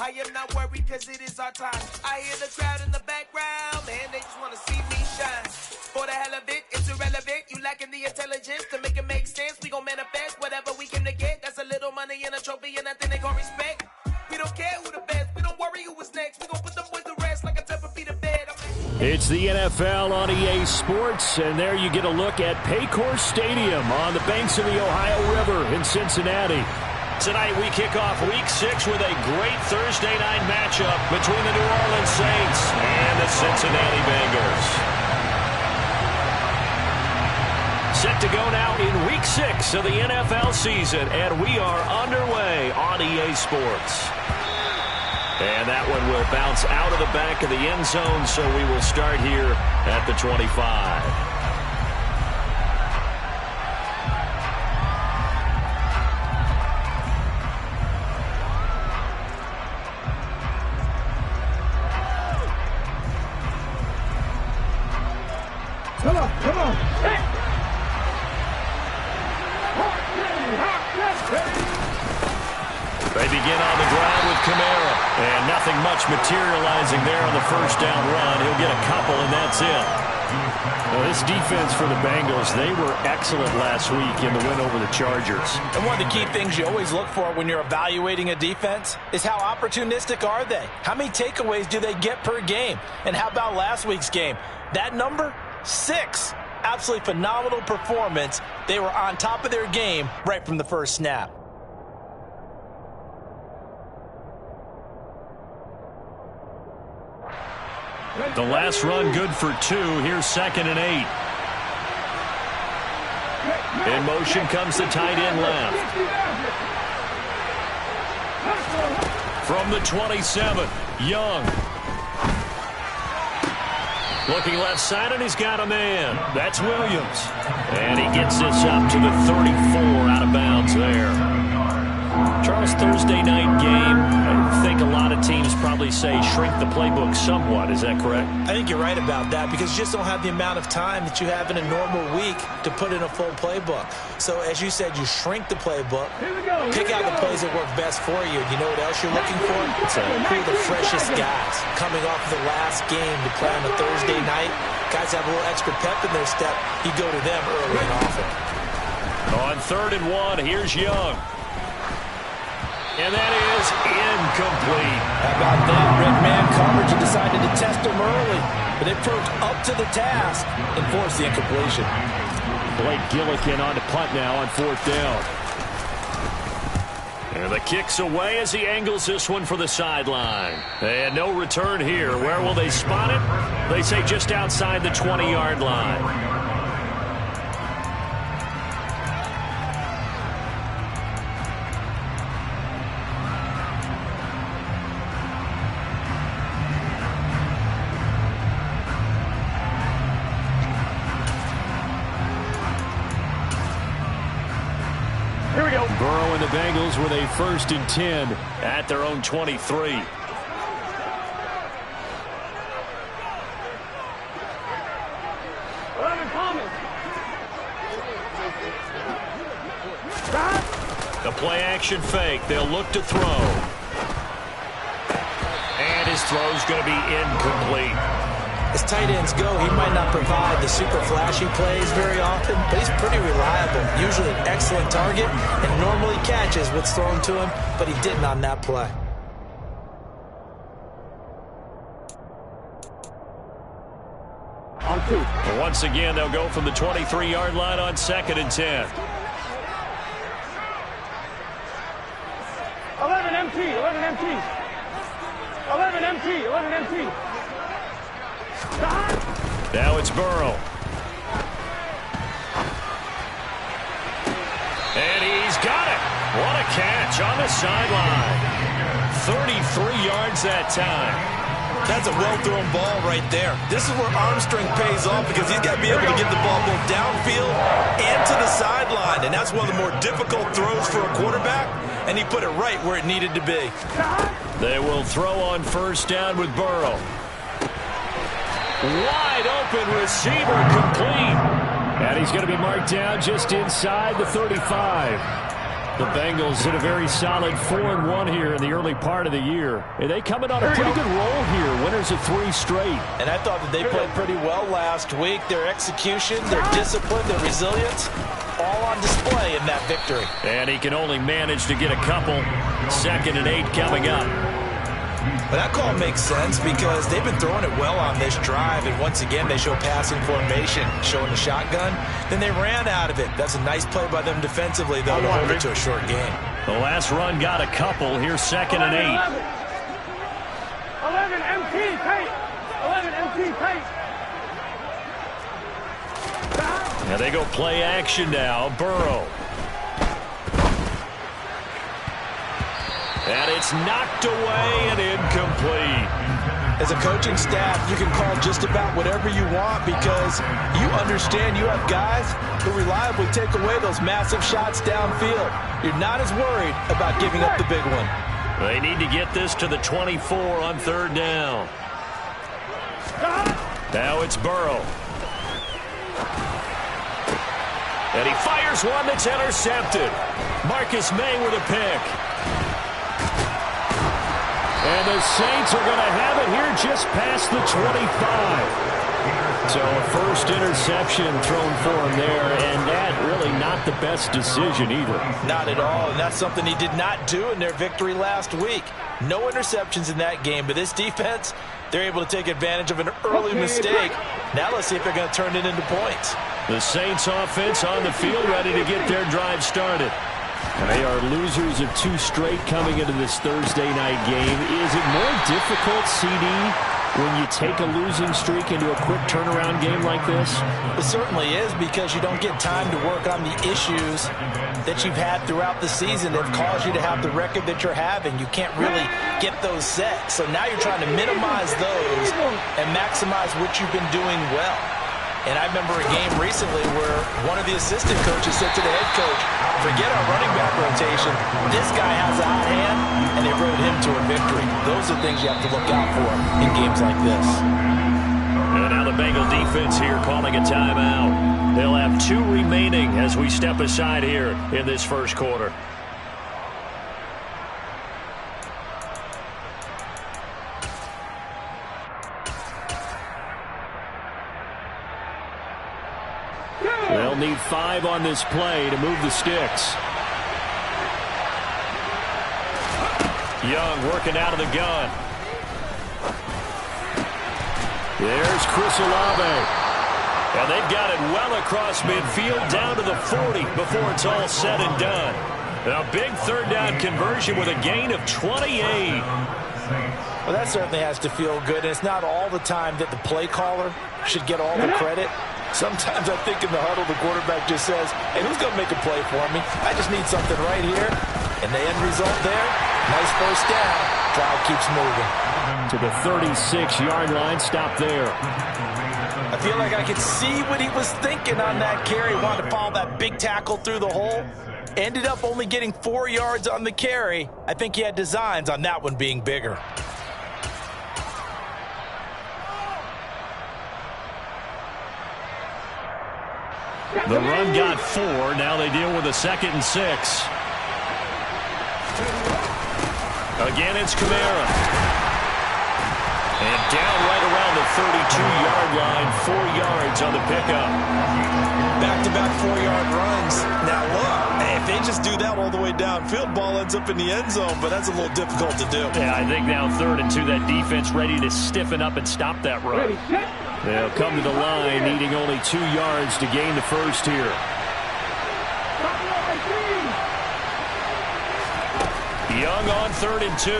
I am not worried because it is our time. I hear the crowd in the background, man, they just want to see me shine. For the hell of it, it's irrelevant. You lacking the intelligence to make it make sense. We gon' manifest whatever we came to get. That's a little money and a trophy and nothing they gon' respect. We don't care who the best. We don't worry who was next. We gon' put them boys to rest like a temper feet of bed. It's the NFL on EA Sports, and there you get a look at Paycor Stadium on the banks of the Ohio River in Cincinnati. Tonight we kick off Week 6 with a great Thursday night matchup between the New Orleans Saints and the Cincinnati Bengals. Set to go now in Week 6 of the NFL season, and we are underway on EA Sports. And that one will bounce out of the back of the end zone, so we will start here at the 25. Come on. Hey. They begin on the ground with Kamara. And nothing much materializing there on the first down run. He'll get a couple, and that's it. Well, this defense for the Bengals, they were excellent last week in the win over the Chargers. And one of the key things you always look for when you're evaluating a defense is how opportunistic are they? How many takeaways do they get per game? And how about last week's game? That number? 6. Absolutely phenomenal performance. They were on top of their game right from the first snap. The last run good for 2. Here's 2nd and 8. In motion comes the tight end left. From the 27, Young. Looking left side, and he's got a man. That's Williams. And he gets this up to the 34, out of bounds there. Charles, Thursday night game, I think a lot of teams probably say shrink the playbook somewhat. Is that correct? I think you're right about that because you just don't have the amount of time that you have in a normal week to put in a full playbook. So, as you said, you shrink the playbook, pick out the plays that work best for you. You know what else you're looking for? Who are the freshest guys coming off of the last game to play on a Thursday night? Guys have a little extra pep in their step. You go to them early and often. On 3rd and 1, here's Young. And that is incomplete. How about that? Red man coverage and decided to test him early. But they proved up to the task and forced the incompletion. Blake Gillikin on to punt now on 4th down. And the kick's away as he angles this one for the sideline. And no return here. Where will they spot it? They say just outside the 20-yard line. Burrow and the Bengals with a 1st and 10 at their own 23. The play action fake. They'll look to throw. And his throw's going to be incomplete. As tight ends go, he might not provide the super flashy plays very often, but he's pretty reliable. Usually an excellent target and normally catches what's thrown to him, but he didn't on that play. On 2. But once again, they'll go from the 23-yard line on 2nd and 10. 11 MT. 11 MT. 11 MT. 11 MT. Now it's Burrow. And he's got it. What a catch on the sideline. 33 yards that time. That's a well-thrown ball right there. This is where arm strength pays off because he's got to be able to get the ball both downfield and to the sideline. And that's one of the more difficult throws for a quarterback, and he put it right where it needed to be. They will throw on first down with Burrow. Wide open receiver, complete. And he's going to be marked down just inside the 35. The Bengals in a very solid 4-1 here in the early part of the year. And they coming on a pretty good roll here. Winners of 3 straight. And I thought that they played pretty well last week. Their execution, their discipline, their resilience, all on display in that victory. And he can only manage to get a couple. 2nd and 8 coming up. But that call makes sense because they've been throwing it well on this drive, and once again they show passing formation, showing the shotgun. Then they ran out of it. That's a nice play by them defensively, though, to hold it to a short game. The last run got a couple. Here's 2nd and 8. 11 MT tight. 11 MT tight. Now they go play action now. Burrow. And it's knocked away and incomplete. As a coaching staff, you can call just about whatever you want because you understand you have guys who reliably take away those massive shots downfield. You're not as worried about giving up the big one. They need to get this to the 24 on 3rd down. Now it's Burrow. And he fires one that's intercepted. Marcus May with a pick. And the Saints are going to have it here just past the 25. So a first interception thrown for him there, and that really not the best decision either. Not at all, and that's something he did not do in their victory last week. No interceptions in that game, but this defense, they're able to take advantage of an early mistake. Now let's see if they're going to turn it into points. The Saints offense on the field ready to get their drive started. And they are losers of 2 straight coming into this Thursday night game. Is it more difficult, CD, when you take a losing streak into a quick turnaround game like this? It certainly is because you don't get time to work on the issues that you've had throughout the season that have caused you to have the record that you're having. You can't really get those set. So now you're trying to minimize those and maximize what you've been doing well. And I remember a game recently where one of the assistant coaches said to the head coach, forget our running back rotation. This guy has a hot hand, and they rode him to a victory. Those are things you have to look out for in games like this. And now the Bengal defense here calling a timeout. They'll have 2 remaining as we step aside here in this first quarter. They'll need 5 on this play to move the sticks. Young working out of the gun. There's Chris Olave. And they've got it well across midfield down to the 40 before it's all said and done. A big 3rd down conversion with a gain of 28. Well, that certainly has to feel good. And it's not all the time that the play caller should get all the credit. Sometimes I think in the huddle, the quarterback just says, hey, who's going to make a play for me? I just need something right here. And the end result there, nice first down. Drive keeps moving. To the 36-yard line, stop there. I feel like I could see what he was thinking on that carry. Wanted to follow that big tackle through the hole. Ended up only getting 4 yards on the carry. I think he had designs on that one being bigger. The run got 4. Now they deal with a 2nd and 6. Again, it's Kamara. And down right around the 32-yard line, 4 yards on the pickup. Back-to-back 4-yard runs. Now look, if they just do that all the way downfield, ball ends up in the end zone, but that's a little difficult to do. Yeah, I think now 3rd and 2, that defense ready to stiffen up and stop that run. They'll come to the line, needing only 2 yards to gain the first here. Young on 3rd and 2.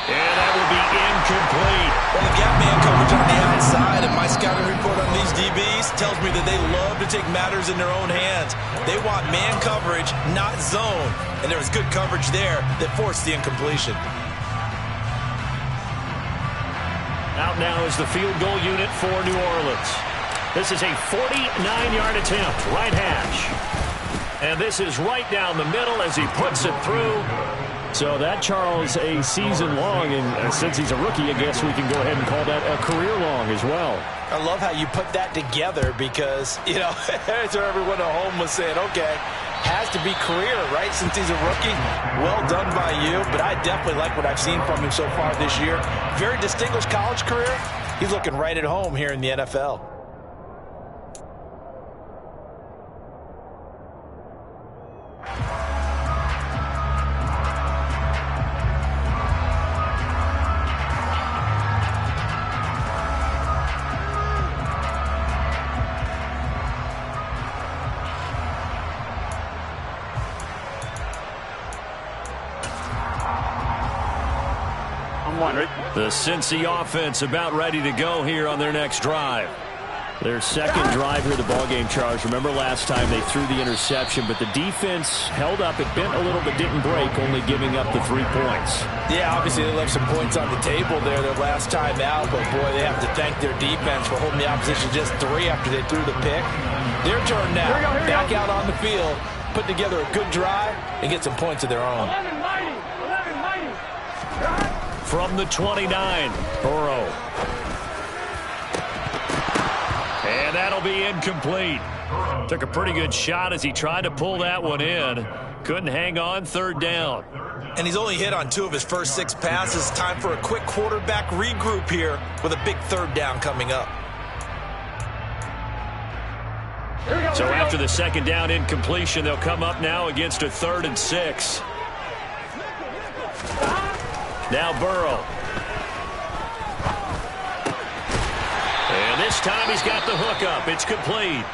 And that will be incomplete. Well, the gap man coverage on the outside, and my scouting report on these DBs tells me that they love to take matters in their own hands. They want man coverage, not zone. And there was good coverage there that forced the incompletion. Out now is the field goal unit for New Orleans. This is a 49-yard attempt, right hash. And this is right down the middle as he puts it through. So that, Charles, a season long, and since he's a rookie, I guess we can go ahead and call that a career long as well. I love how you put that together because, you know, so everyone at home was saying, okay, has to be career, right, since he's a rookie. Well done by you, but I definitely like what I've seen from him so far this year. Very distinguished college career. He's looking right at home here in the NFL. The Cincy offense about ready to go here on their next drive. Their second drive here of the ballgame, Charles. Remember last time they threw the interception, but the defense held up. It bent a little but didn't break, only giving up the 3 points. Yeah, obviously they left some points on the table there their last time out, but boy, they have to thank their defense for holding the opposition just 3 after they threw the pick. Their turn now, back out on the field, put together a good drive and get some points of their own. 11 mighty. From the 29, Burrow. And that'll be incomplete. Took a pretty good shot as he tried to pull that one in. Couldn't hang on, third down. And he's only hit on 2 of his first 6 passes. Time for a quick quarterback regroup here with a big third down coming up. So after the second down incompletion, they'll come up now against a 3rd and 6. Now Burrow. And this time he's got the hook up. It's complete.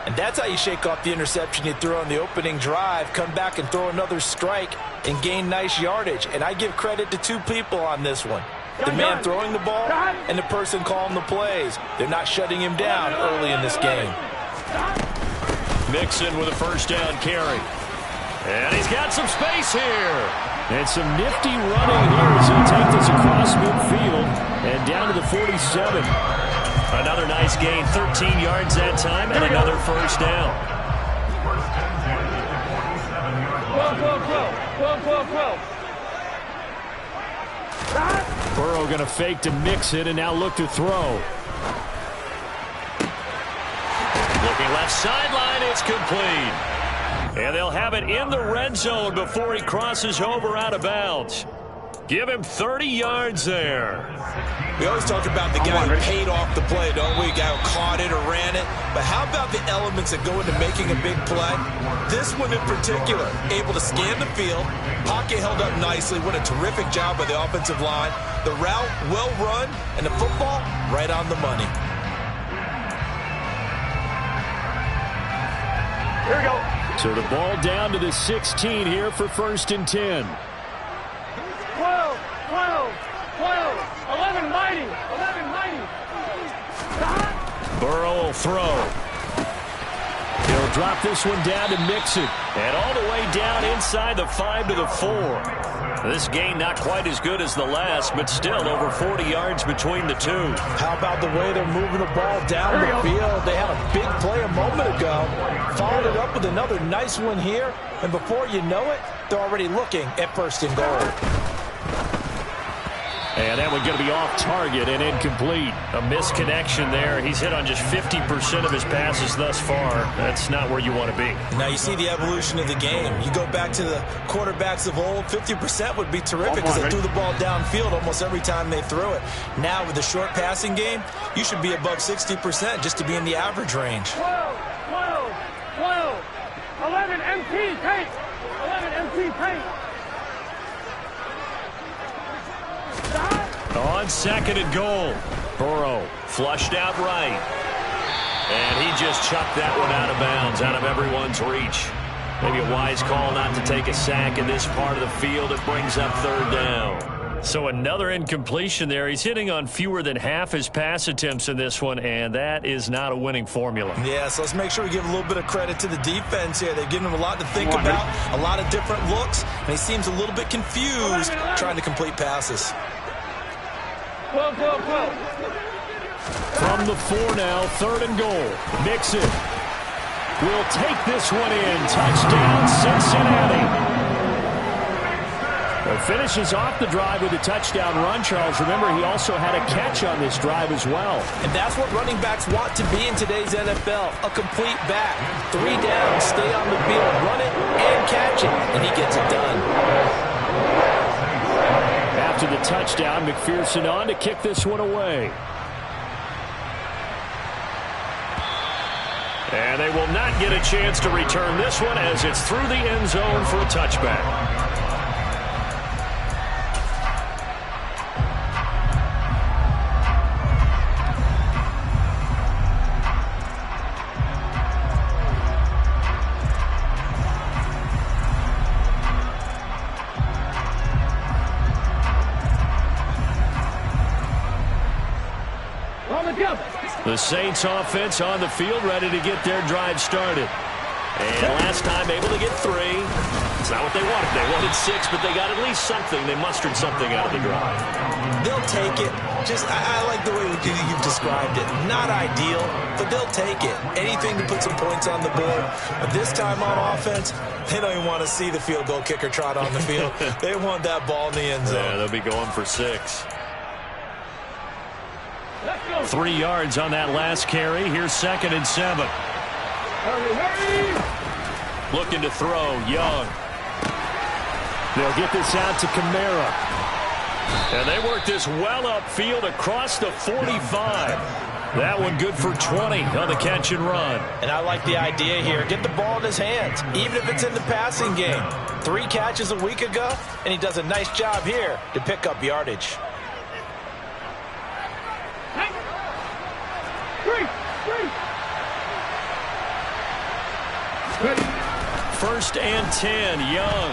And that's how you shake off the interception you threw on the opening drive. Come back and throw another strike and gain nice yardage. And I give credit to 2 people on this one. The man throwing the ball and the person calling the plays. They're not shutting him down early in this game. Mixon with a first down carry. And he's got some space here. And some nifty running here as he'll take this across midfield and down to the 47. Another nice gain, 13 yards that time, and another first down. 12. Burrow going to fake to mix it and now look to throw. Looking left sideline, it's complete. And they'll have it in the red zone before he crosses over out of bounds. Give him 30 yards there. We always talk about the guy who paid off the play, don't we? The guy who caught it or ran it. But how about the elements that go into making a big play? This one in particular, able to scan the field, pocket held up nicely. What a terrific job by the offensive line. The route well run, and the football right on the money. Here we go. So the ball down to the 16 here for 1st and 10. 12. 11 mighty. Burrow will throw. He'll drop this one down to Mixon. And all the way down inside the 5 to the 4. This gain not quite as good as the last, but still over 40 yards between the 2. How about the way they're moving the ball down the field? They had a big play a moment ago. Followed it up with another nice one here. And before you know it, they're already looking at 1st and goal. And that one's going to be off target and incomplete. A misconnection there. He's hit on just 50% of his passes thus far. That's not where you want to be. Now you see the evolution of the game. You go back to the quarterbacks of old, 50% would be terrific because they threw the ball downfield almost every time they threw it. Now with the short passing game, you should be above 60% just to be in the average range. 12. 11 MT paint. 11 MT paint. On 2nd and goal. Burrow flushed out right. And he just chucked that one out of bounds, out of everyone's reach. Maybe a wise call not to take a sack in this part of the field. It brings up 3rd down. So another incompletion there. He's hitting on fewer than half his pass attempts in this one, and that is not a winning formula. Yeah, so let's make sure we give a little bit of credit to the defense here. They've given him a lot to think about, a lot of different looks, and he seems a little bit confused trying to complete passes. From the 4 now, 3rd and goal. Mixon will take this one in. Touchdown, Cincinnati. Finishes off the drive with a touchdown run, Charles. Remember, he also had a catch on this drive as well. And that's what running backs want to be in today's NFL, a complete back. 3 down, stay on the field, run it, and catch it, and he gets it done. After the touchdown, McPherson on to kick this one away. And they will not get a chance to return this one as it's through the end zone for a touchback. The Saints offense on the field, ready to get their drive started. And last time able to get 3. It's not what they wanted. They wanted 6, but they got at least something. They mustered something out of the drive. They'll take it. I like the way you've described it. Not ideal, but they'll take it. Anything to put some points on the board. But this time on offense, they don't even want to see the field goal kicker trot on the field. They want that ball in the end zone. Yeah, they'll be going for 6. 3 yards on that last carry. Here's 2nd and 7. Looking to throw, Young. They'll get this out to Kamara. And they work this well upfield across the 45. That one good for 20 on the catch and run. And I like the idea here. Get the ball in his hands, even if it's in the passing game. 3 catches a week ago, and he does a nice job here to pick up yardage. 1st and 10, Young.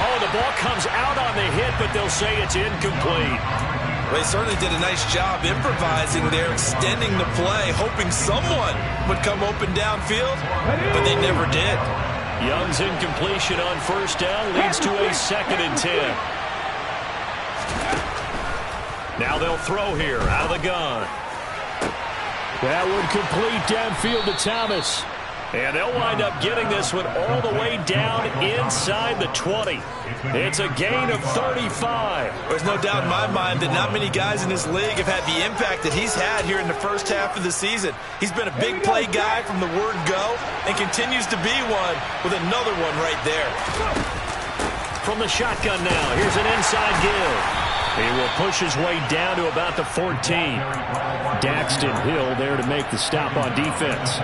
Oh, the ball comes out on the hit, but they'll say it's incomplete. They certainly did a nice job improvising there, extending the play, hoping someone would come open downfield, but they never did. Young's incompletion on 1st down leads to a 2nd and 10. Now they'll throw here out of the gun. That one complete downfield to Thomas. And they'll wind up getting this one all the way down inside the 20. It's a gain of 35. There's no doubt in my mind that not many guys in this league have had the impact that he's had here in the first half of the season. He's been a big play guy from the word go and continues to be one with another one right there. From the shotgun now, here's an inside give. He will push his way down to about the 14. Daxton Hill there to make the stop on defense.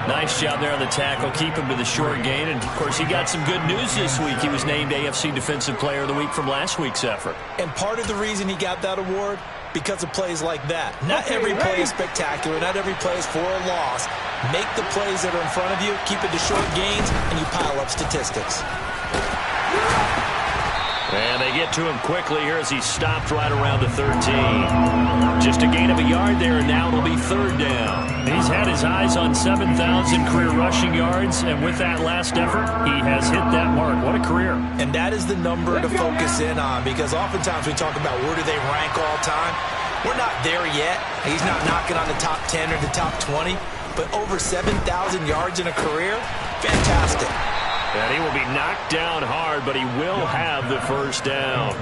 Nice job there on the tackle. Keep him to the short gain. And, of course, he got some good news this week. He was named AFC Defensive Player of the Week from last week's effort. And part of the reason he got that award, because of plays like that. Not every play is spectacular. Not every play is for a loss. Make the plays that are in front of you, keep it to short gains, and you pile up statistics. And they get to him quickly here as he stopped right around the 13. Just a gain of a yard there, and now it'll be 3rd down. He's had his eyes on 7,000 career rushing yards, and with that last effort, he has hit that mark. What a career. And that is the number to focus in on, because oftentimes we talk about where do they rank all time. We're not there yet. He's not knocking on the top 10 or the top 20, but over 7,000 yards in a career, fantastic. And he will be knocked down hard, but he will have the 1st down.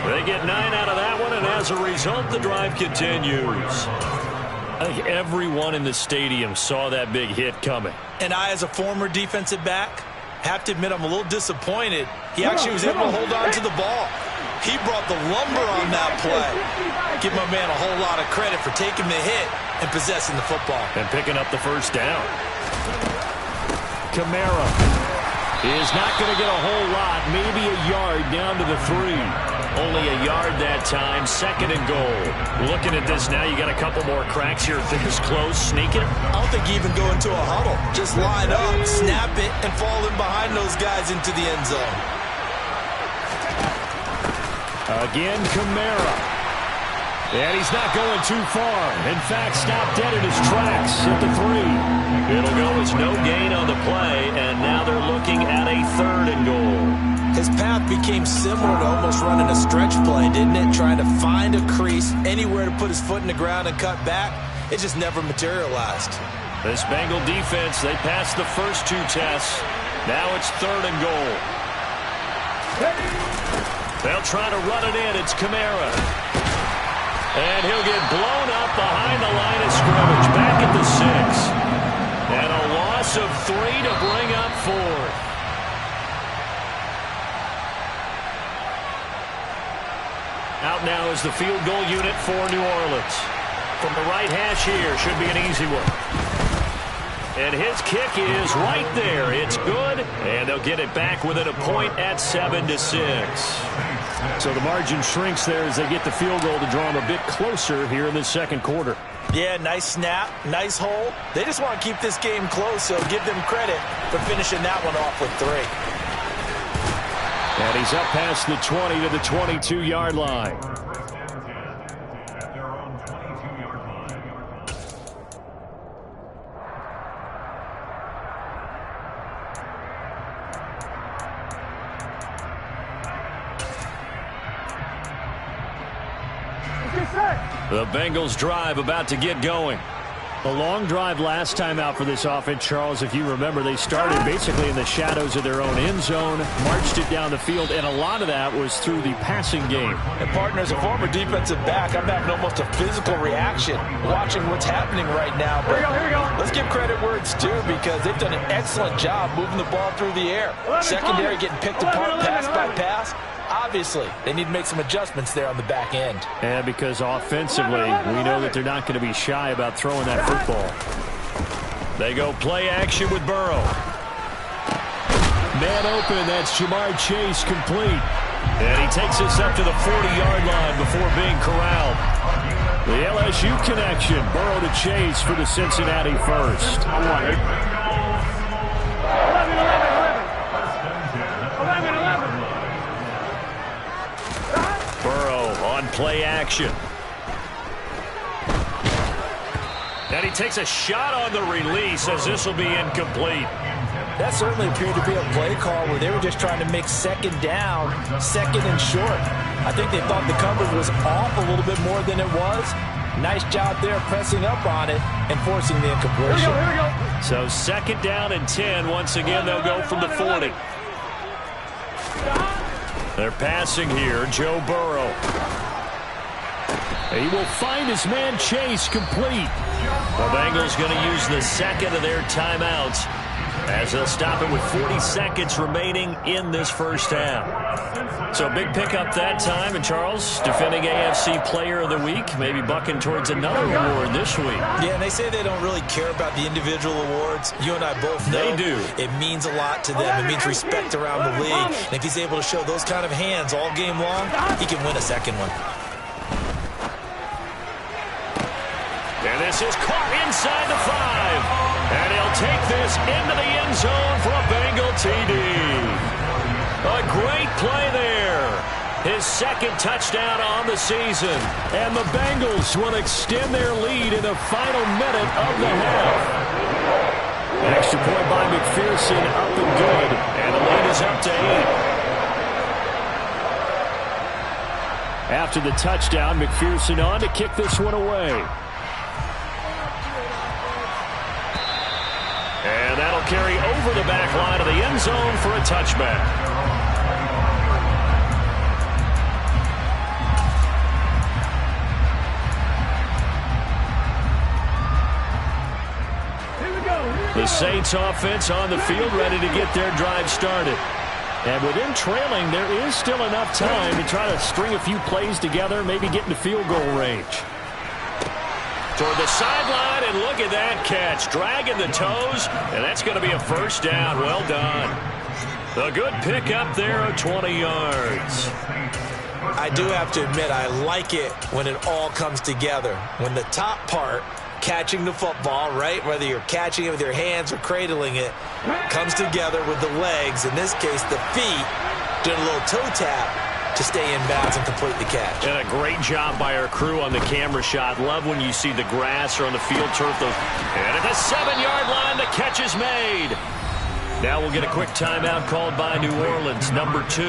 They get 9 out of that one, and as a result, the drive continues. I think everyone in the stadium saw that big hit coming. And I, as a former defensive back, have to admit I'm a little disappointed. He actually was able to hold on to the ball. He brought the lumber on that play. Give my man a whole lot of credit for taking the hit and possessing the football. And picking up the 1st down. Kamara is not going to get a whole lot, maybe a yard down to the 3. Only a yard that time, 2nd and goal. Looking at this now, you got a couple more cracks here. Things close, sneaking. I don't think you even go into a huddle. Just line up, snap it, and fall in behind those guys into the end zone. Again, Kamara. And he's not going too far. In fact, stopped dead in his tracks at the 3. It'll go as no gain on the play, and now they're looking at a 3rd and goal. His path became game similar to almost running a stretch play, didn't it? Trying to find a crease, anywhere to put his foot in the ground and cut back. It just never materialized. This Bengal defense, they passed the first 2 tests. Now it's 3rd and goal. They'll try to run it in. It's Kamara. And he'll get blown up behind the line of scrimmage. Back at the 6. And a loss of 3 to bring up 4th. Out now is the field goal unit for New Orleans. From the right hash here, should be an easy one. And his kick is right there. It's good, and they'll get it back within a point at 7-6. So the margin shrinks there as they get the field goal to draw them a bit closer here in the second quarter. Yeah, nice snap, nice hole. They just want to keep this game close, so give them credit for finishing that one off with 3. And he's up past the 20 to the 22-yard line. The Bengals drive about to get going. A long drive last time out for this offense, Charles. If you remember, they started basically in the shadows of their own end zone, marched it down the field, and a lot of that was through the passing game. And partner, as a former defensive back, I'm having almost a physical reaction watching what's happening right now. But here we go. Let's give credit where it's due, because they've done an excellent job moving the ball through the air. Secondary getting picked apart pass by pass. Obviously, they need to make some adjustments there on the back end. And because offensively, we know that they're not going to be shy about throwing that football. They go play action with Burrow. Man open, that's Jamar Chase, complete. And he takes us up to the 40-yard line before being corralled. The LSU connection, Burrow to Chase for the Cincinnati first. 11. Burrow on play action. And he takes a shot on the release as this will be incomplete. That certainly appeared to be a play call where they were just trying to make second down, second and short. I think they thought the coverage was off a little bit more than it was. Nice job there pressing up on it and forcing the incompletion. Here we go. So 2nd down and 10. Once again, they'll go from the 40. They're passing here, Joe Burrow. He will find his man Chase, complete. The Bengals going to use the second of their timeouts as they'll stop it with 40 seconds remaining in this first half. So big pickup that time. And Charles, defending AFC Player of the Week, maybe bucking towards another award this week. Yeah, and they say they don't really care about the individual awards. You and I both know they do. It means a lot to them. It means respect around the league. And if he's able to show those kind of hands all game long, he can win a second one. And this is caught inside the 5. And he'll take this into the end zone for a Bengal TD. A great play there. His 2nd touchdown on the season. And the Bengals will extend their lead in the final minute of the half. An extra point by McPherson, up and good. And the lead is up to 8. After the touchdown, McPherson on to kick this one away. And that'll carry over the back line of the end zone for a touchback. The Saints offense on the field, ready to get their drive started. And with them trailing, there is still enough time to try to string a few plays together, maybe get into field goal range. Toward the sideline, and look at that catch. Dragging the toes, and that's going to be a first down. Well done. A good pick up there of 20 yards. I do have to admit, I like it when it all comes together. When the top part, catching the football, right, whether you're catching it with your hands or cradling it, comes together with the legs, in this case the feet, doing a little toe tap to stay in bounds and complete the catch. And a great job by our crew on the camera shot. Love when you see the grass or on the field turf. And at the 7-yard line, the catch is made. Now we'll get a quick timeout called by New Orleans, number 2.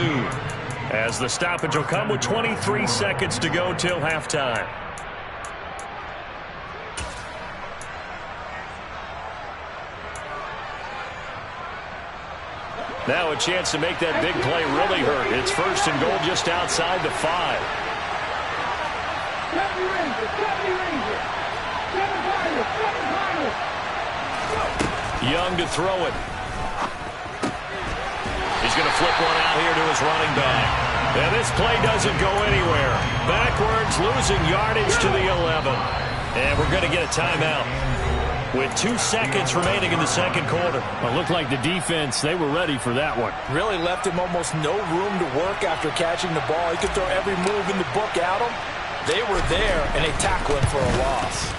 as the stoppage will come with 23 seconds to go till halftime. Now a chance to make that big play really hurt. It's first and goal just outside the 5. Young to throw it. He's going to flip one out here to his running back. And this play doesn't go anywhere. Backwards, losing yardage to the 11. And we're going to get a timeout with 2 seconds remaining in the second quarter. Well, it looked like the defense, they were ready for that one. Really left him almost no room to work after catching the ball. He could throw every move in the book at him. They were there, and they tackle him for a loss.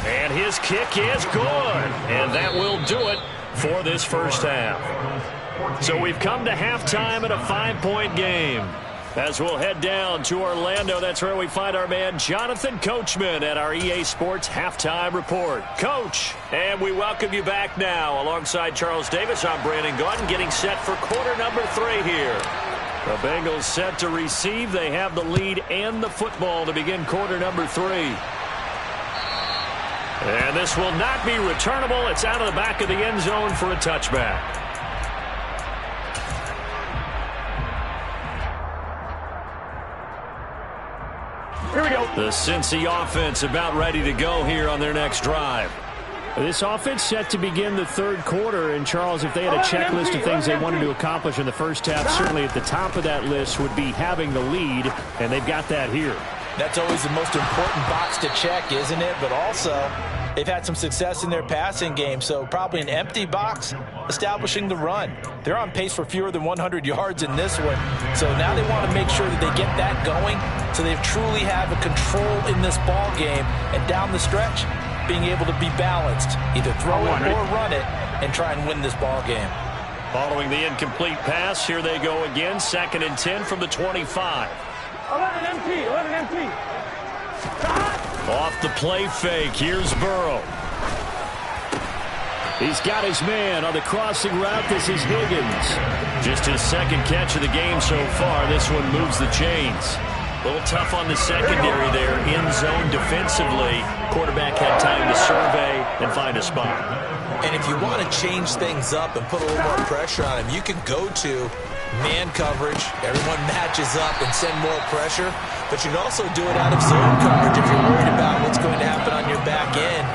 And his kick is good. And that will do it for this first half. So we've come to halftime in a 5-point game. As we'll head down to Orlando, that's where we find our man Jonathan Coachman at our EA Sports Halftime Report. Coach, and we welcome you back now. Alongside Charles Davis, I'm Brandon Gaudin, getting set for quarter number 3 here. The Bengals set to receive. They have the lead and the football to begin quarter number 3. And this will not be returnable. It's out of the back of the end zone for a touchback. Here we go. The Cincy offense about ready to go here on their next drive. This offense set to begin the third quarter, and Charles, if they had a checklist of things they wanted to accomplish in the first half, certainly at the top of that list would be having the lead, and they've got that here. That's always the most important box to check, isn't it? But also, they've had some success in their passing game, so probably an empty box establishing the run. They're on pace for fewer than 100 yards in this one, so now they want to make sure that they get that going so they truly have a control in this ball game, and down the stretch, being able to be balanced, either throw it or run it, and try and win this ball game. Following the incomplete pass, here they go again, 2nd and 10 from the 25. 11 empty. Off the play fake, here's Burrow. He's got his man on the crossing route. This is Higgins. Just his second catch of the game so far. This one moves the chains. A little tough on the secondary there, in zone defensively. Quarterback had time to survey and find a spot. And if you want to change things up and put a little more pressure on him, you can go to man coverage. Everyone matches up and send more pressure. But you can also do it out of zone coverage if you're worried about what's going to happen on your back end.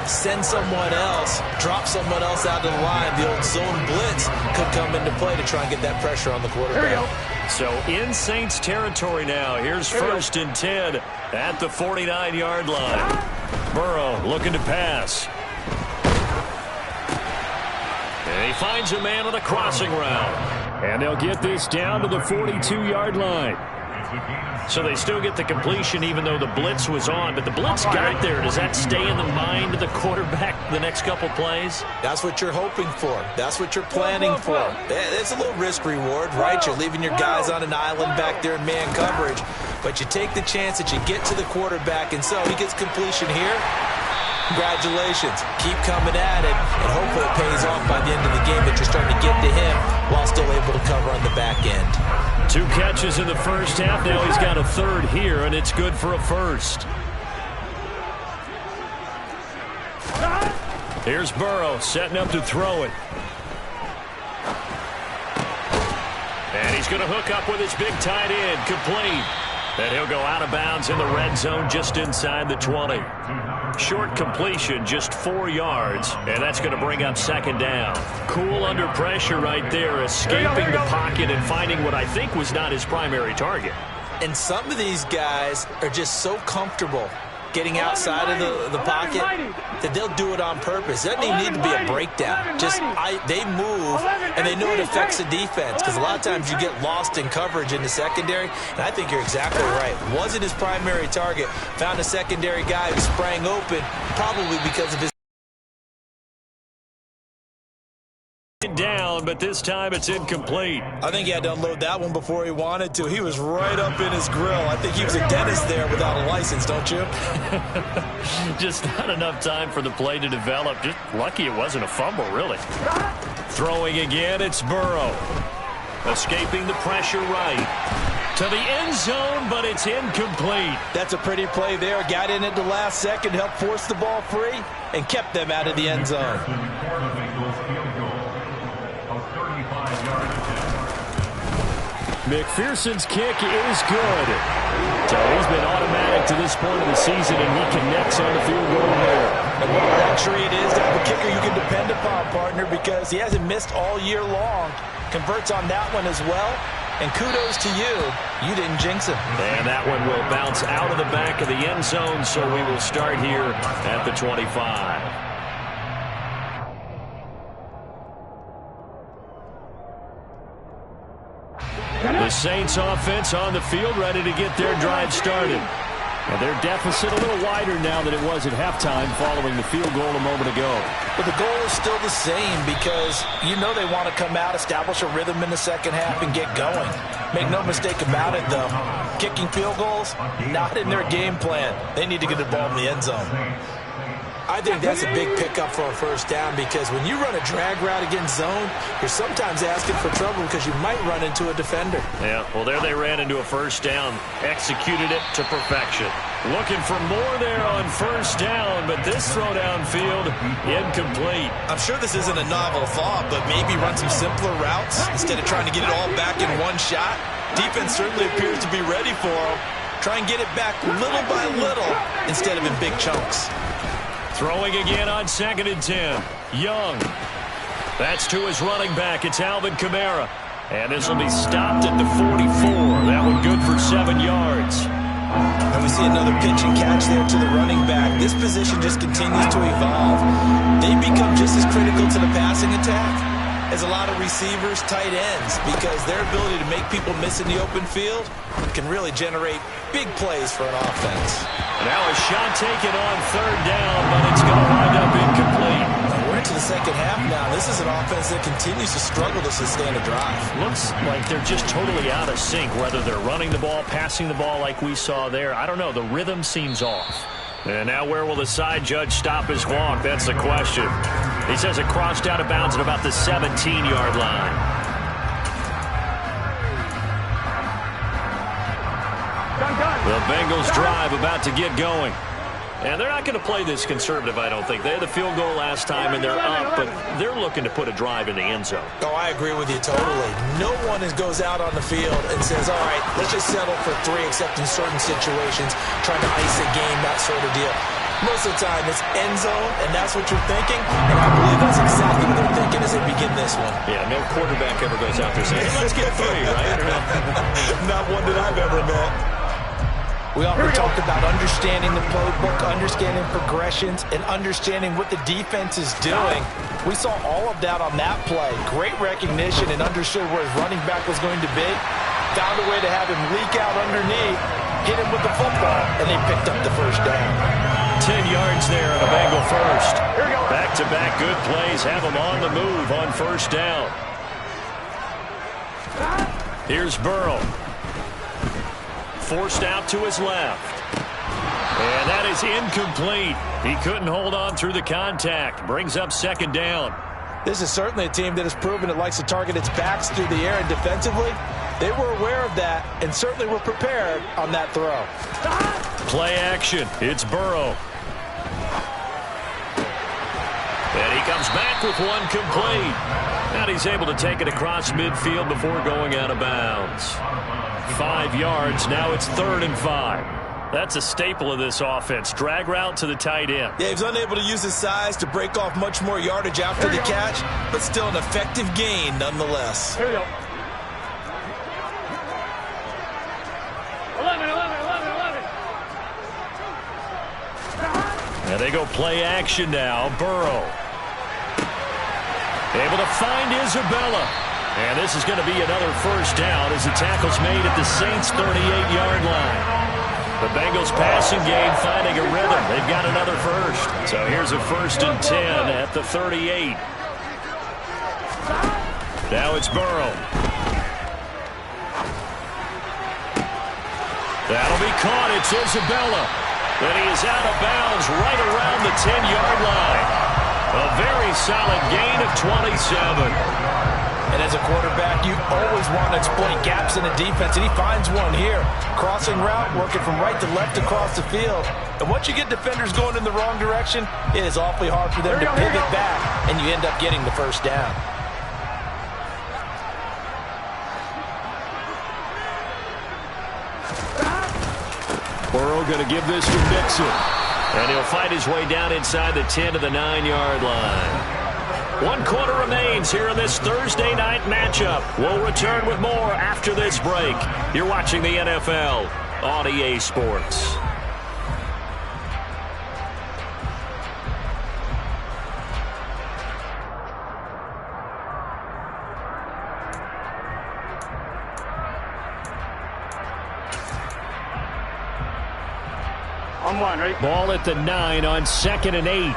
Send someone else, drop someone else out of the line. The old zone blitz could come into play to try and get that pressure on the quarterback. So in Saints territory now. Here's 1st and 10 at the 49-yard line. Burrow looking to pass. And he finds a man on a crossing route. And they'll get this down to the 42-yard line. So they still get the completion even though the blitz was on. But the blitz got there. Does that stay in the mind of the quarterback the next couple plays? That's what you're hoping for. That's what you're planning for. It's a little risk-reward, right? You're leaving your guys on an island back there in man coverage. But you take the chance that you get to the quarterback, and so he gets completion here. Congratulations. Keep coming at it, and hopefully it pays off by the end of the game that you're starting to get to him while still able to cover on the back end. 2 catches in the first half. Now he's got a third here, and it's good for a first. Here's Burrow setting up to throw it. And he's going to hook up with his big tight end, complete. And he'll go out of bounds in the red zone just inside the 20. Short completion, just 4 yards, and that's going to bring up 2nd down. Cool under pressure right there, escaping the pocket and finding what I think was not his primary target. And some of these guys are just so comfortable getting outside of the pocket that they'll do it on purpose. It doesn't even need to be a breakdown. They move, and they know it affects the defense because a lot of times you get lost in coverage in the secondary, and I think you're exactly right. Wasn't his primary target. Found a secondary guy who sprang open, probably because of his down, but this time it's incomplete. I think he had to unload that one before he wanted to. He was right up in his grill. I think he was a dentist there without a license, don't you? Just not enough time for the play to develop. Just lucky it wasn't a fumble, really. Throwing again, it's Burrow. Escaping the pressure right. To the end zone, but it's incomplete. That's a pretty play there. Got in at the last second, helped force the ball free, and kept them out of the end zone. McPherson's kick is good. So he's been automatic to this point of the season, and he connects on the field goal there. And what a luxury it is to have a kicker you can depend upon, partner, because he hasn't missed all year long. Converts on that one as well. And kudos to you. You didn't jinx him. And that one will bounce out of the back of the end zone, so we will start here at the 25. The Saints offense on the field, ready to get their drive started. And their deficit a little wider now than it was at halftime following the field goal a moment ago. But the goal is still the same because you know they want to come out, establish a rhythm in the second half, and get going. Make no mistake about it, though. Kicking field goals, not in their game plan. They need to get the ball in the end zone. I think that's a big pickup for a first down because when you run a drag route against zone, you're sometimes asking for trouble because you might run into a defender. Yeah, well, there they ran into a first down. Executed it to perfection. Looking for more there on first down, but this throw downfield, incomplete. I'm sure this isn't a novel thought, but maybe run some simpler routes instead of trying to get it all back in one shot. Defense certainly appears to be ready for them. Try and get it back little by little instead of in big chunks. Throwing again on 2nd and 10. Young. That's to his running back. It's Alvin Kamara. And this will be stopped at the 44. That one good for 7 yards. And we see another pitch and catch there to the running back. This position just continues to evolve. They become just as critical to the passing attack as a lot of receivers, tight ends, because their ability to make people miss in the open field can really generate big plays for an offense. Now a shot taken on 3rd down, but it's going to wind up incomplete. And we're into the second half now. This is an offense that continues to struggle to sustain a drive. Looks like they're just totally out of sync, whether they're running the ball, passing the ball like we saw there. I don't know. The rhythm seems off. And now where will the side judge stop his walk? That's the question. He says it crossed out of bounds at about the 17-yard line. The Bengals drive about to get going. And they're not going to play this conservative, I don't think. They had the field goal last time, and they're up, but they're looking to put a drive in the end zone. Oh, I agree with you totally. No one goes out on the field and says, all right, let's just settle for 3, except in certain situations, trying to ice a game, that sort of deal. Most of the time, it's end zone, and that's what you're thinking, and I believe that's exactly what they're thinking as they begin this one. Yeah, no quarterback ever goes out there saying, hey, let's get 3, right? Not one that I've ever met. We often talked about understanding the playbook, understanding progressions, and understanding what the defense is doing. We saw all of that on that play. Great recognition and understood where his running back was going to be. Found a way to have him leak out underneath, hit him with the football, and they picked up the first down. 10 yards there on a Bengal first. Back-to-back good plays have them on the move on first down. Here's Burrow. Forced out to his left. And that is incomplete. He couldn't hold on through the contact. Brings up 2nd down. This is certainly a team that has proven it likes to target its backs through the air, and defensively, they were aware of that and certainly were prepared on that throw. Play action. It's Burrow. And he comes back with one complete. And he's able to take it across midfield before going out of bounds. 5 yards. Now it's 3rd and 5. That's a staple of this offense. Drag route to the tight end. Yeah, he's unable to use his size to break off much more yardage after the catch, but still an effective gain nonetheless. Here we go. 11. And they go play action now. Burrow. Able to find Isabella. And this is going to be another first down as the tackle's made at the Saints' 38-yard line. The Bengals passing game finding a rhythm. They've got another first. So here's a 1st and 10 at the 38. Now it's Burrow. That'll be caught. It's Isabella. Then he is out of bounds right around the 10-yard line. A very solid gain of 27. And As a quarterback, you always want to exploit gaps in the defense, and he finds one here. Crossing route, working from right to left across the field. And once you get defenders going in the wrong direction, it is awfully hard for them to pivot back, and you end up getting the first down. Burrow going to give this to Mixon. And he'll fight his way down inside the 10 to the 9-yard line. 1 quarter remains here in this Thursday night matchup. We'll return with more after this break. You're watching the NFL on EA Sports. On one, right? Ball at the 9 on 2nd and 8.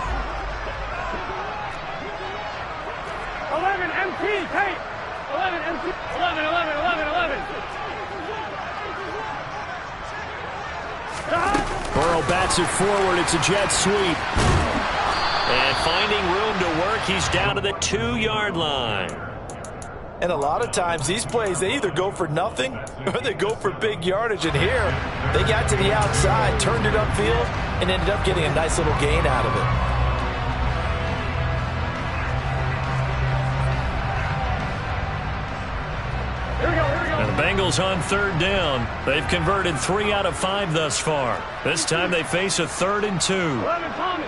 11 MT, tape. 11 MT. 11. Burrow bats it forward. It's a jet sweep. And finding room to work, he's down to the 2-yard line. And a lot of times, these plays, they either go for nothing or they go for big yardage. And here, they got to the outside, turned it upfield, and ended up getting a nice little gain out of it. And the Bengals on 3rd down. They've converted 3 out of 5 thus far. This time they face a 3rd and 2. 11 Thomas.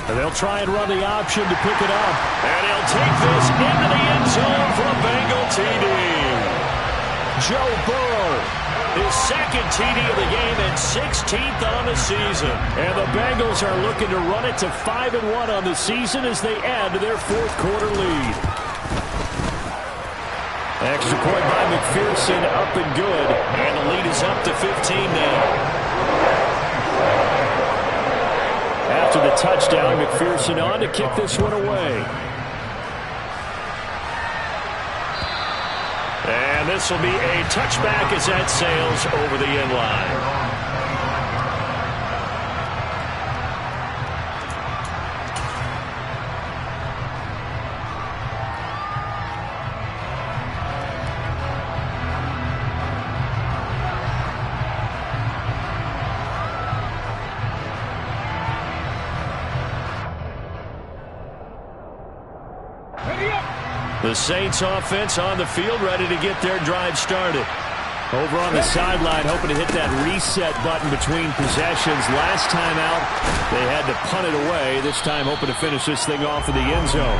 And they'll try and run the option to pick it up. And he'll take this into the end zone for a Bengal TD. Joe Burrow, His 2nd TD of the game and 16th on the season. and the Bengals are looking to run it to 5-1 on the season as they add to their 4th quarter lead. Extra point by McPherson, up and good. And the lead is up to 15 now. After the touchdown, McPherson on to kick this one away. And this will be a touchback as that sails over the end line. The Saints offense on the field, ready to get their drive started. Over on the sideline, hoping to hit that reset button between possessions. Last time out, they had to punt it away. This time, hoping to finish this thing off in the end zone.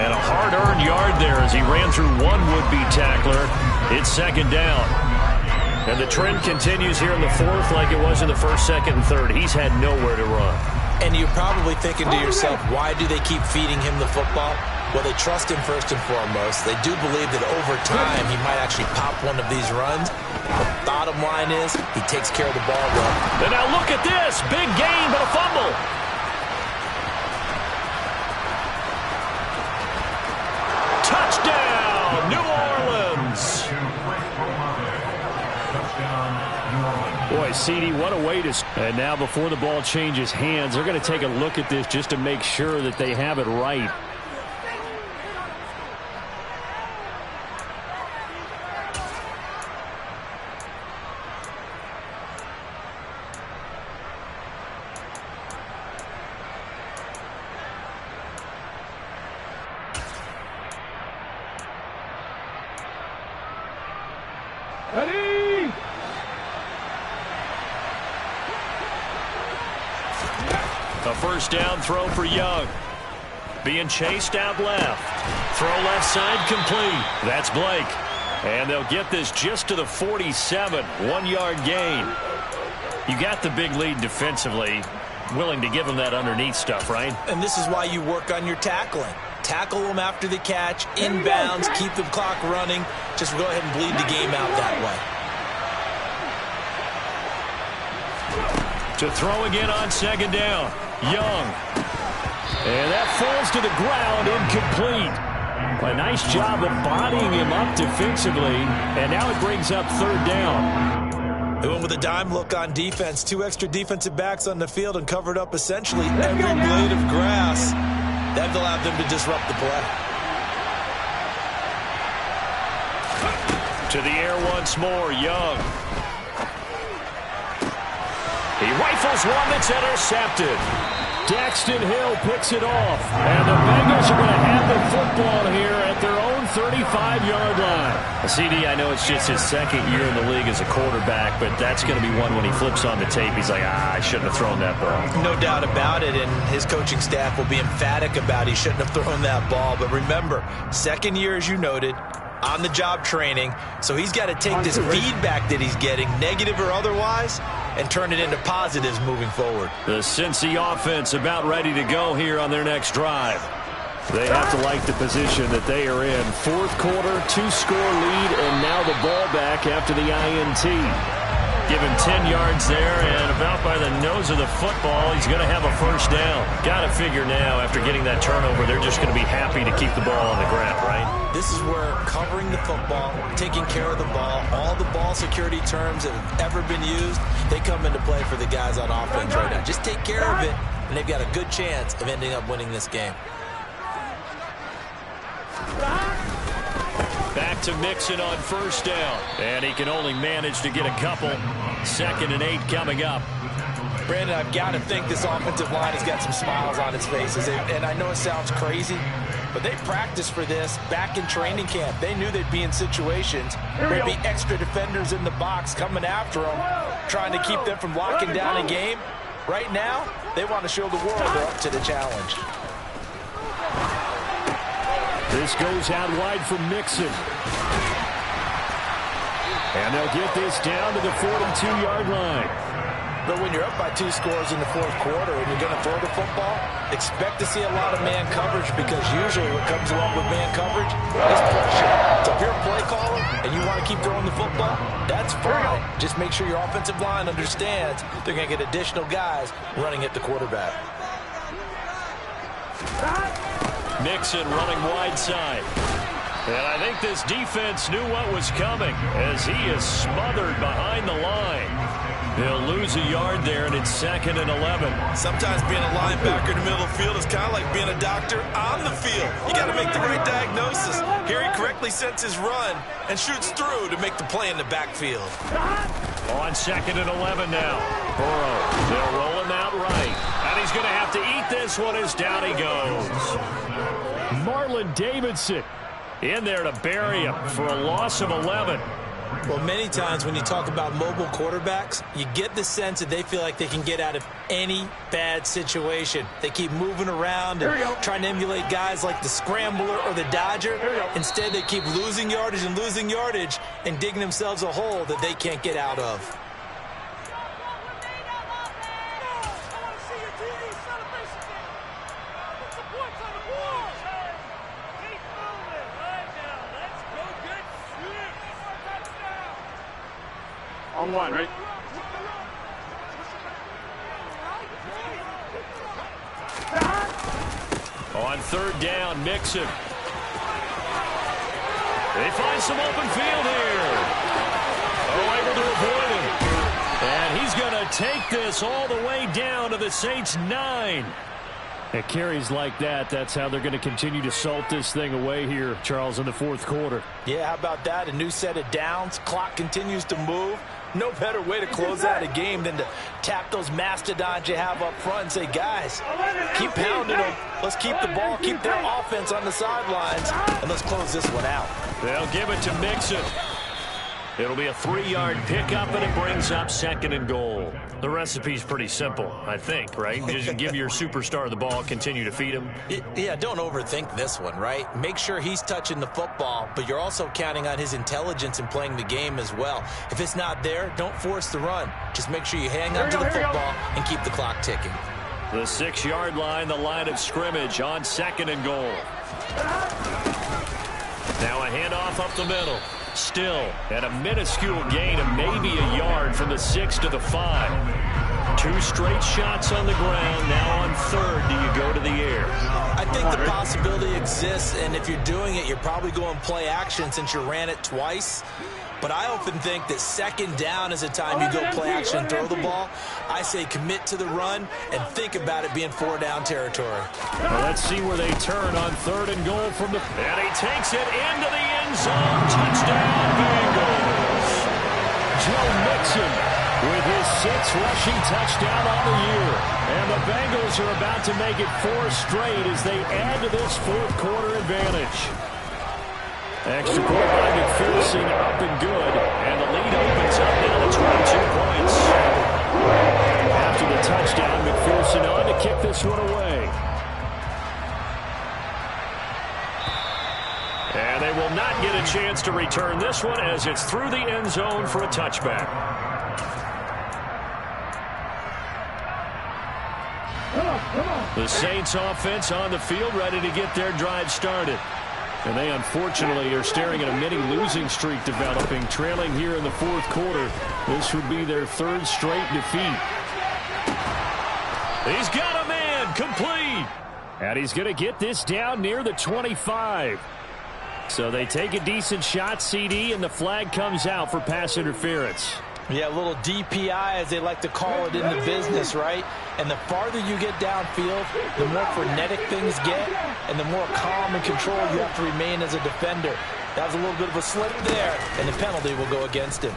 And a hard-earned yard there as he ran through one would-be tackler. It's 2nd down. And the trend continues here in the 4th like it was in the 1st, 2nd, and 3rd. He's had nowhere to run. And you're probably thinking to yourself, why do they keep feeding him the football? Well, they trust him first and foremost. They do believe that over time he might actually pop one of these runs. The bottom line is he takes care of the ball well. And now look at this. Big gain, but a fumble. Touchdown, New Orleans. Boy, CD, what a way to... And now before the ball changes hands, they're going to take a look at this just to make sure that they have it right. Ready? A 1st down throw for Young. Being chased out left. Throw left side complete. That's Blake. And they'll get this just to the 47. 1-yard gain. You got the big lead defensively. Willing to give them that underneath stuff, right? And this is why you work on your tackling. Tackle them after the catch, inbounds, keep the clock running. Just go ahead and bleed the game out that way. To throw again on 2nd down. Young. And that falls to the ground, incomplete. A nice job of bodying him up defensively. And now it brings up 3rd down. They went with a dime look on defense. 2 extra defensive backs on the field and covered up essentially every blade of grass. That allowed them to disrupt the play. To the air once more, Young. He rifles one that's intercepted. Daxton Hill picks it off. And the Bengals are going to have the football here at their own 35-yard line. CD, I know it's just his second year in the league as a quarterback, but that's going to be one when he flips on the tape. He's like, I shouldn't have thrown that ball. No doubt about it, and his coaching staff will be emphatic about he shouldn't have thrown that ball. But remember, second year, as you noted, on-the-job training, so he's got to take this feedback that he's getting, negative or otherwise, and turn it into positives moving forward. The Cincy offense about ready to go here on their next drive. They have to like the position that they are in. Fourth quarter, 2-score lead, and now the ball back after the INT. Give him 10 yards there, and about by the nose of the football, he's going to have a first down. Got to figure now, after getting that turnover, they're just going to be happy to keep the ball on the ground, right? This is where covering the football, taking care of the ball, all the ball security terms that have ever been used, they come into play for the guys on offense right now. Just take care of it, and they've got a good chance of ending up winning this game. Back to Mixon on first down. And he can only manage to get a couple. 2nd and 8 coming up. Brandon, I've got to think this offensive line has got some smiles on its faces. And I know it sounds crazy, but they practiced for this back in training camp. They knew they'd be in situations where there'd be extra defenders in the box coming after them, trying to keep them from locking down a game. Right now, they want to show the world they're up to the challenge. This goes out wide for Mixon. And they'll get this down to the 42-yard line. But when you're up by 2 scores in the fourth quarter and you're going to throw the football, expect to see a lot of man coverage, because usually what comes along with man coverage is pressure. So if you're a play caller and you want to keep throwing the football, that's fine. Just make sure your offensive line understands they're going to get additional guys running at the quarterback. Mixon running wide side. And I think this defense knew what was coming as he is smothered behind the line. He'll lose a yard there, and it's 2nd and 11. Sometimes being a linebacker in the middle of the field is kind of like being a doctor on the field. You got to make the right diagnosis. Here he correctly sets his run and shoots through to make the play in the backfield. On 2nd and 11 now. Burrow, they'll roll him out right. And he's going to have to eat this one as down he goes. Marlon Davidson in there to bury him for a loss of 11. Well, many times when you talk about mobile quarterbacks, you get the sense that they feel like they can get out of any bad situation. They keep moving around and trying to emulate guys like the Scrambler or the Dodger. Instead, they keep losing yardage and digging themselves a hole that they can't get out of. On one, right? On 3rd down, Mixon. They find some open field here. Oh, able to avoid him. And he's going to take this all the way down to the Saints' 9. At carries like that, that's how they're going to continue to salt this thing away here, Charles, in the fourth quarter. Yeah, how about that? A new set of downs. Clock continues to move. No better way to close out a game than to tap those mastodons you have up front and say, guys, keep pounding them. Let's keep the ball, keep their offense on the sidelines, and let's close this one out. They'll give it to Mixon. It'll be a 3-yard pickup, and it brings up 2nd and goal. The recipe's pretty simple, I think, right? Just give your superstar the ball, continue to feed him. Yeah, don't overthink this one, right? Make sure he's touching the football, but you're also counting on his intelligence in playing the game as well. If it's not there, don't force the run. Just make sure you hang on to the football and keep the clock ticking. The 6-yard line, the line of scrimmage on 2nd and goal. Now a handoff up the middle. Still at a minuscule gain of maybe a yard from the 6 to the 5. 2 straight shots on the ground. Now on 3rd, do you go to the air? I think the possibility exists, and if you're doing it, you're probably going play action since you ran it twice. But I often think that second down is a time you go play action and throw the ball. I say commit to the run and think about it being 4-down territory. Well, let's see where they turn on 3rd and goal from the... And he takes it into the end zone. Touchdown, Bengals. Joe Mixon with his 6th rushing touchdown on the year. And the Bengals are about to make it 4 straight as they add to this 4th quarter advantage. Extra point by McPherson, up and good. And the lead opens up now to 22 points. After the touchdown, McPherson on to kick this one away. And they will not get a chance to return this one as it's through the end zone for a touchback. The Saints offense on the field ready to get their drive started. And they unfortunately are staring at a mini losing streak developing, trailing here in the 4th quarter. This would be their 3rd straight defeat. He's got a man, complete. And he's going to get this down near the 25. So they take a decent shot, CD, and the flag comes out for pass interference. Yeah, a little DPI, as they like to call it in the business, right? And the farther you get downfield, the more frenetic things get, and the more calm and control you have to remain as a defender. That was a little bit of a slip there, and the penalty will go against him.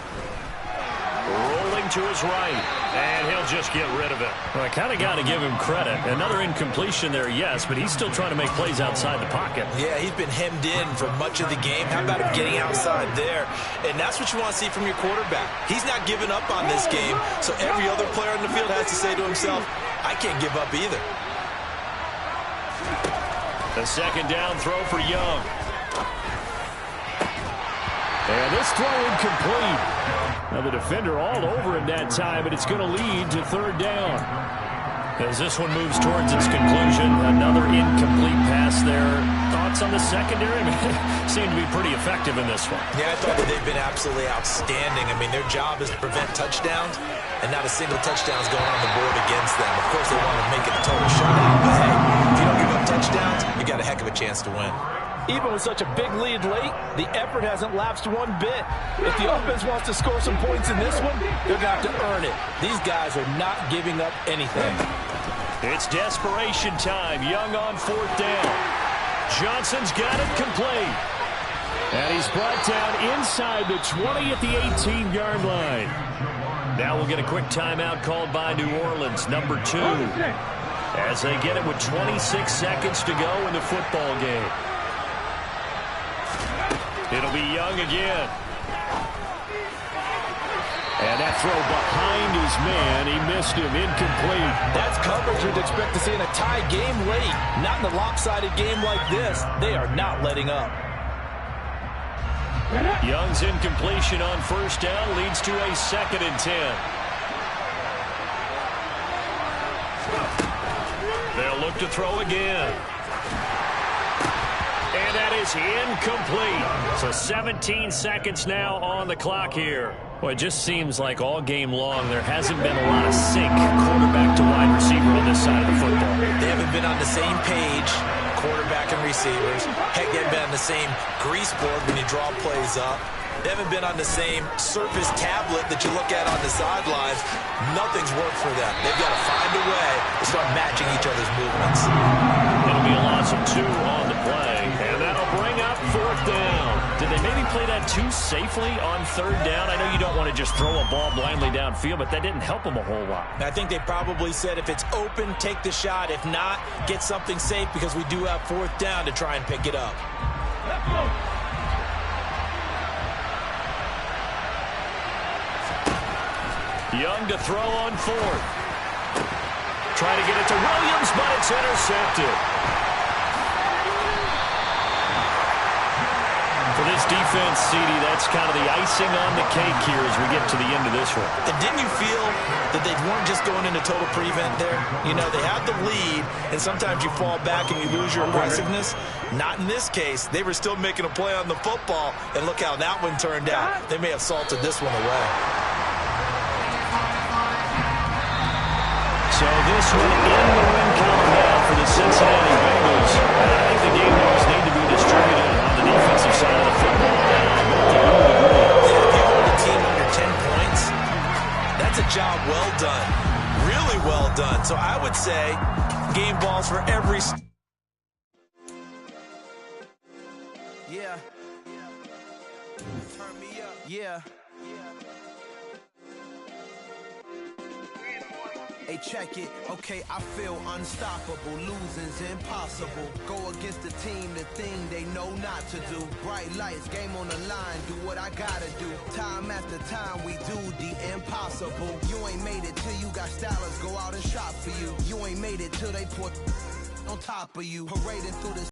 Rolling to his right, and he'll just get rid of it. Well, I kind of got to give him credit. Another incompletion there, yes, but he's still trying to make plays outside the pocket. Yeah, he's been hemmed in for much of the game. How about him getting outside there? And that's what you want to see from your quarterback. He's not giving up on this game, so every other player on the field has to say to himself, I can't give up either. The 2nd down throw for Young. And this throw incomplete. Now the defender all over him that time, but it's going to lead to 3rd down. As this one moves towards its conclusion, another incomplete pass there. Thoughts on the secondary? Seem to be pretty effective in this one. Yeah, I thought that they've been absolutely outstanding. I mean, their job is to prevent touchdowns, and not a single touchdown's going on the board against them. Of course, they want to make it a total shutout, but hey, if you don't give up touchdowns, you got a heck of a chance to win. Even with such a big lead late, the effort hasn't lapsed one bit. If the offense wants to score some points in this one, they're going to have to earn it. These guys are not giving up anything. It's desperation time. Young on 4th down. Johnson's got it complete. And he's brought down inside the 20 at the 18-yard line. Now we'll get a quick timeout called by New Orleans, number 2. As they get it with 26 seconds to go in the football game. It'll be Young again. And that throw behind his man. He missed him. Incomplete. That's coverage you'd expect to see in a tie game late. Not in a lopsided game like this. They are not letting up. Young's incompletion on 1st down leads to a 2nd and 10. They'll look to throw again. And that is incomplete. So 17 seconds now on the clock here. Well, it just seems like all game long there hasn't been a lot of sync quarterback to wide receiver on this side of the football. They haven't been on the same page, quarterback and receivers. Heck, they haven't been on the same grease board when you draw plays up. They haven't been on the same surface tablet that you look at on the sidelines. Nothing's worked for them. They've got to find a way to start matching each other's movements. It'll be a loss of 2 on the play, and that'll bring up 4th down. Did they maybe play that too safely on 3rd down? I know you don't want to just throw a ball blindly downfield, but that didn't help them a whole lot. I think they probably said if it's open, take the shot. If not, get something safe because we do have 4th down to try and pick it up. Young to throw on 4th. Trying to get it to Williams, but it's intercepted. For this defense, CD, that's kind of the icing on the cake here as we get to the end of this one. And didn't you feel that they weren't just going into total prevent there? You know, they had the lead, and sometimes you fall back and you lose your aggressiveness. Not in this case. They were still making a play on the football, and look how that one turned out. They may have salted this one away. So this one in the win column now for the Cincinnati Bengals. And I think the game balls need to be distributed on the defensive side of the football. And I think they will agree. Yeah. Turn me up. Yeah. Hey, check it. Okay, I feel unstoppable. Losing's impossible. Go against the team, the thing they know not to do. Bright lights, game on the line. Do what I gotta do. Time after time, we do the impossible. You ain't made it till you got stylers go out and shop for you. You ain't made it till they put on top of you. Parading through the